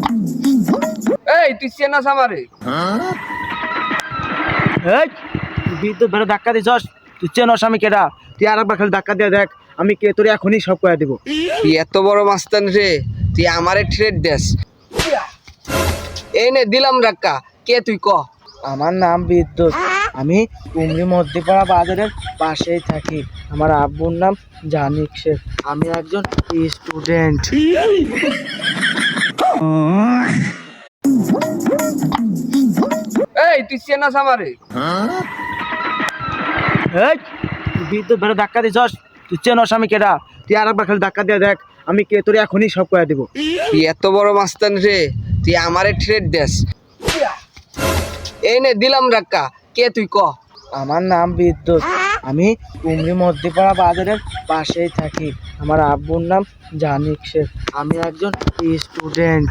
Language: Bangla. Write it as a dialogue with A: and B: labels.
A: এই তুই চেনাস আমারে?
B: এই বিদ্যুৎ ধরে ধাক্কা দিছস, তুই চেনস আমি কেডা? তুই আর একবার খালি ধাক্কা দিয়ে দেখ আমি কে, তোর এখনই সব কয়ে দিব।
A: তুই এত বড় মাস্তান রে, তুই আমারে ট্রেড দেস? এই নে দিলাম ধাক্কা। কে তুই ক?
B: আমার নাম বিদ্যুৎ, আমি কুমড়ি মধ্যপাড়া বাজারের পাশেই থাকি। আমার আব্বুর নাম জানিক শেখ, আমি একজন স্টুডেন্ট।
A: এই তুই চেনাস আমারে?
B: এই বিদ্যুৎ ধরে ধাক্কা দিছস, তুই চেনস আমি কেডা? তুই আর একবার খালি ধাক্কা দিয়ে দেখ আমি কে, তোর এখনই সব কয়ে দিব।
A: তুই এত বড় মাস্তান রে, তুই আমারে ট্রেড দেস? এই নে দিলাম ধাক্কা। কে তুই ক?
B: আমার নাম বিদ্যুৎ, আমি কুমড়ি মধ্যপাড়া বাজারের পাশেই থাকি। আমার আব্বুর নাম জানিক শেখ, আমি একজন স্টুডেন্ট।